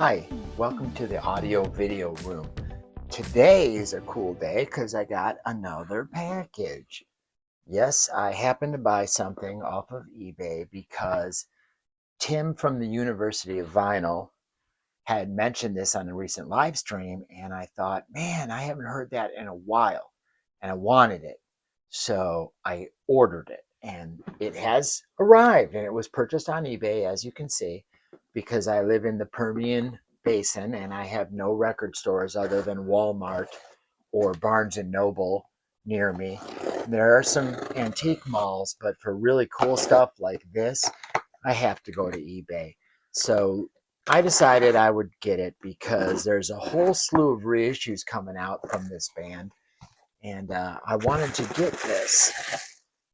Hi, welcome to the audio video room. Today is a cool day because I got another package. Yes, I happened to buy something off of eBay because Tim from the University of Vinyl had mentioned this on a recent live stream, and I thought, man, I haven't heard that in a while, and I wanted it. So I ordered it, and it has arrived, and it was purchased on eBay, as you can see, because I live in the Permian Basin and I have no record stores other than Walmart or Barnes and Noble near me. There are some antique malls, but for really cool stuff like this, I have to go to eBay. So I decided I would get it because there's a whole slew of reissues coming out from this band, and I wanted to get this.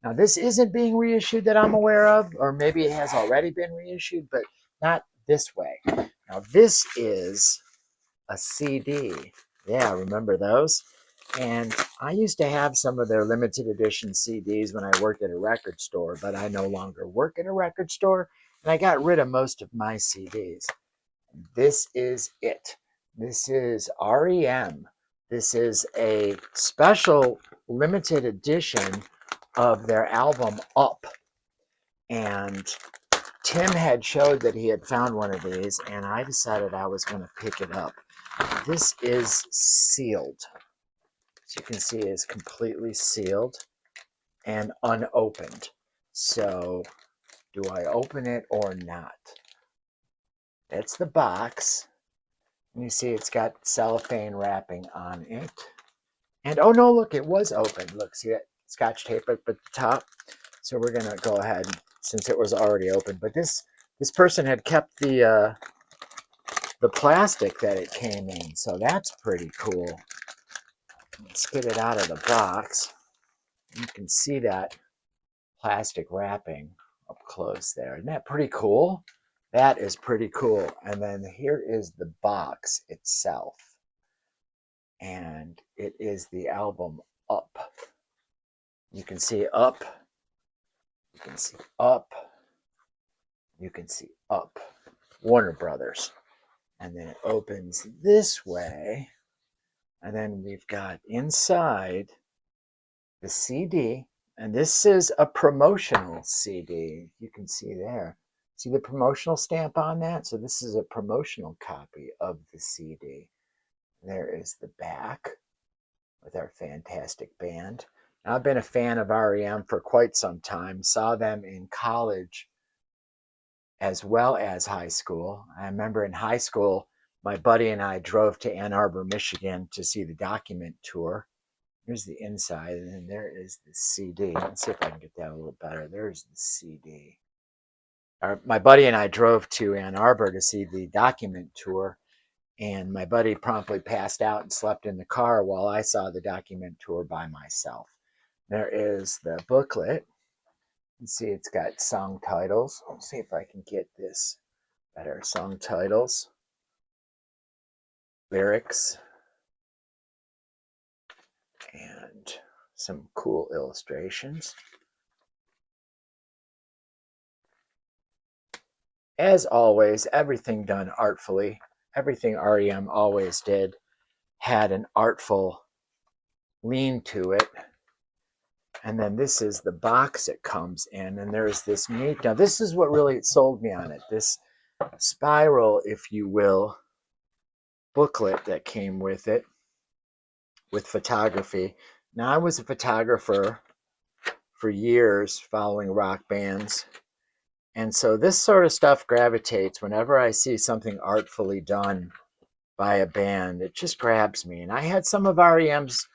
Now, this isn't being reissued that I'm aware of, or maybe it has already been reissued, but not this way. Now, this is a CD. Yeah, remember those? And I used to have some of their limited edition CDs when I worked at a record store, but I no longer work at a record store, and I got rid of most of my CDs. This is it. This is R.E.M. This is a special limited edition of their album Up. And Tim had showed that he had found one of these, and I decided I was going to pick it up. This is sealed. As you can see, it is completely sealed and unopened. So, do I open it or not? That's the box. And you see it's got cellophane wrapping on it. And oh no, look, it was open. Look, see that scotch tape up at the top? So we're gonna go ahead, since it was already open. But this person had kept the plastic that it came in, so that's pretty cool. Let's get it out of the box. You can see that plastic wrapping up close there. Isn't that pretty cool? That is pretty cool. And then here is the box itself. And it is the album Up. You can see Up. You can see Up. You can see Up. Warner Brothers. And then it opens this way. And then we've got inside the CD. And this is a promotional CD. You can see there. See the promotional stamp on that? So this is a promotional copy of the CD. There is the back with our fantastic band. Now, I've been a fan of R.E.M. for quite some time. Saw them in college as well as high school. I remember in high school, my buddy and I drove to Ann Arbor, Michigan to see the Document tour. Here's the inside, and then there is the CD. Let's see if I can get that a little better. There's the CD. My buddy and I drove to Ann Arbor to see the Document tour, and my buddy promptly passed out and slept in the car while I saw the Document tour by myself. There is the booklet. You see it's got song titles. Let's see if I can get this better. Song titles, lyrics, and some cool illustrations. As always, everything done artfully. Everything R.E.M. always did had an artful lean to it. And then this is the box it comes in, and there's this neat. Now, this is what really sold me on it. This spiral, if you will, booklet that came with it, with photography. Now, I was a photographer for years following rock bands. And so this sort of stuff gravitates whenever I see something artfully done by a band. It just grabs me. And I had some of R.E.M.'s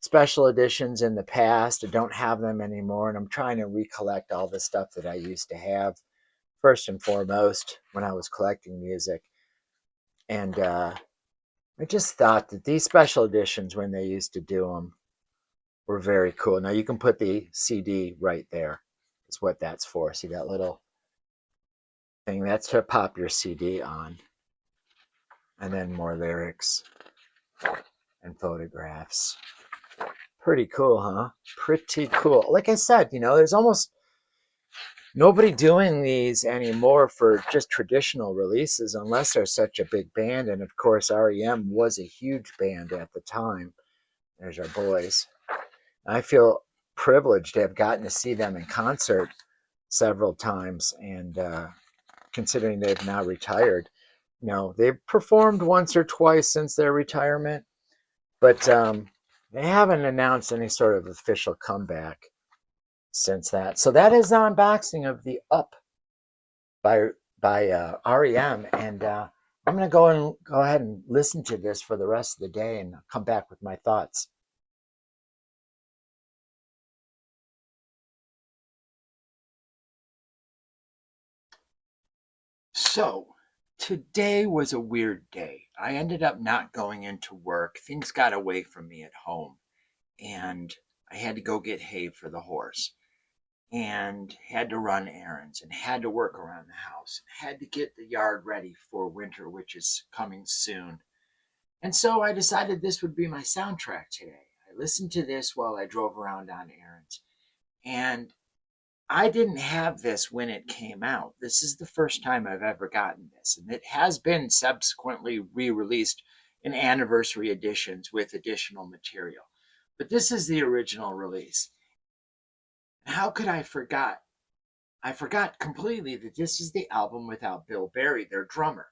special editions in the past. I don't have them anymore, and I'm trying to recollect all the stuff that I used to have, first and foremost, when I was collecting music. And I just thought that these special editions, when they used to do them, were very cool. Now, you can put the CD right there. Is what that's for. See that little thing? That's to pop your CD on. And then more lyrics and photographs. Pretty cool, huh? Pretty cool. Like I said, there's almost nobody doing these anymore for just traditional releases unless they're such a big band. And of course, REM was a huge band at the time. There's our boys. I feel privileged to have gotten to see them in concert several times. And considering they've now retired, they've performed once or twice since their retirement, but they haven't announced any sort of official comeback since that. So that is the unboxing of the Up by REM, and I'm going to go ahead and listen to this for the rest of the day, and come back with my thoughts. So today was a weird day. I ended up not going into work. Things got away from me at home, and I had to go get hay for the horse, and had to run errands, and had to work around the house, had to get the yard ready for winter, which is coming soon. And so I decided this would be my soundtrack today. I listened to this while I drove around on errands. And I didn't have this when it came out. This is the first time I've ever gotten this. And it has been subsequently re released in anniversary editions with additional material. But this is the original release. How could I forgot? I forgot completely that this is the album without Bill Berry, their drummer,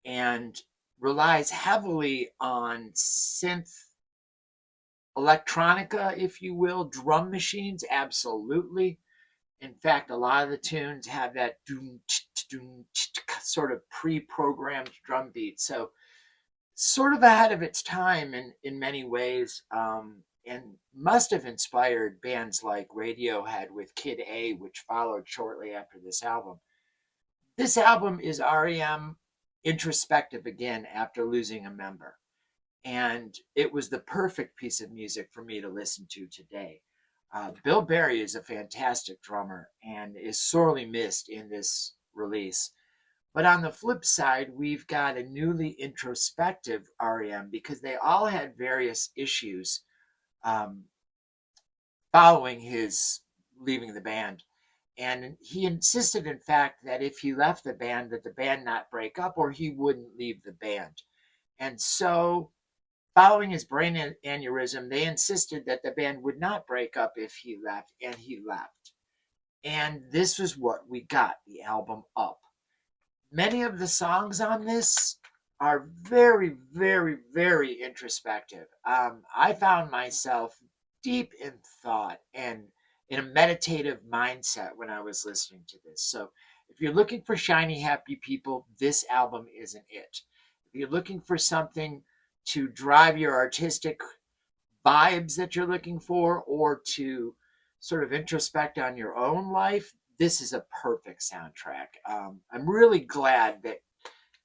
and relies heavily on synth electronica, if you will, drum machines, absolutely. In fact, a lot of the tunes have that sort of pre-programmed drum beat. So sort of ahead of its time in many ways, and must have inspired bands like Radiohead with Kid A, which followed shortly after this album. This album is REM introspective again after losing a member. And it was the perfect piece of music for me to listen to today. Bill Berry is a fantastic drummer and is sorely missed in this release. But on the flip side, we've got a newly introspective REM because they all had various issues um, following his leaving the band. And he insisted, in fact, that if he left the band, that the band not break up or he wouldn't leave the band. And so following his brain aneurysm, they insisted that the band would not break up if he left, and he left. And this was what we got, the album Up. Many of the songs on this are very, very, very introspective. I found myself deep in thought and in a meditative mindset when I was listening to this. So if you're looking for shiny, happy people, this album isn't it. If you're looking for something to drive your artistic vibes that you're looking for, or to sort of introspect on your own life, this is a perfect soundtrack. I'm really glad that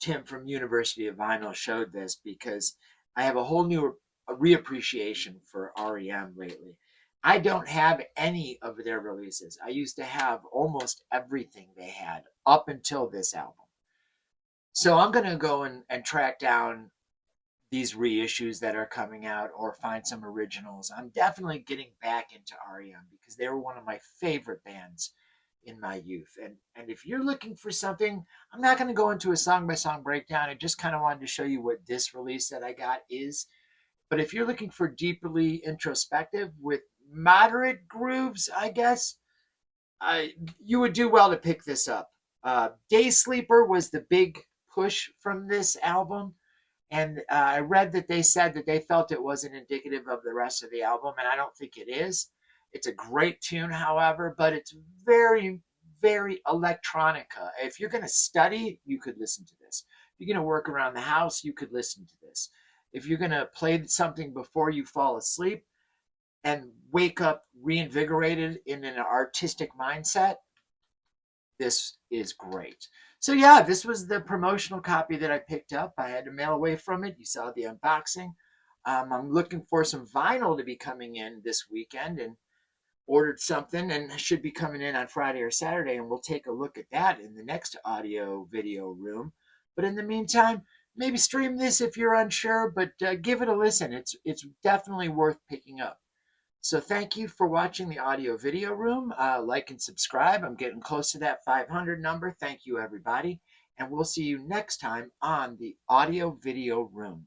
Tim from University of Vinyl showed this because I have a whole new reappreciation for REM lately. I don't have any of their releases. I used to have almost everything they had up until this album. So I'm going to go and track down these reissues that are coming out or find some originals. I'm definitely getting back into REM because they were one of my favorite bands in my youth. And if you're looking for something, I'm not going to go into a song by song breakdown. I just kind of wanted to show you what this release that I got is. But if you're looking for deeply introspective with moderate grooves, I guess, you would do well to pick this up. Day Sleeper was the big push from this album, and I read that they said that they felt it wasn't indicative of the rest of the album, and I don't think it is. It's a great tune, however, but it's very, very electronica. If you're going to study, you could listen to this. If you're going to work around the house, you could listen to this. If you're going to play something before you fall asleep and wake up reinvigorated in an artistic mindset, this is great. So yeah, this was the promotional copy that I picked up. I had to mail away from it. You saw the unboxing. I'm looking for some vinyl to be coming in this weekend, and ordered something, and should be coming in on Friday or Saturday, and we'll take a look at that in the next audio video room. But in the meantime, maybe stream this if you're unsure, but give it a listen. It's definitely worth picking up. So thank you for watching the audio video room. Like and subscribe. I'm getting close to that 500 number. Thank you, everybody. And we'll see you next time on the audio video room.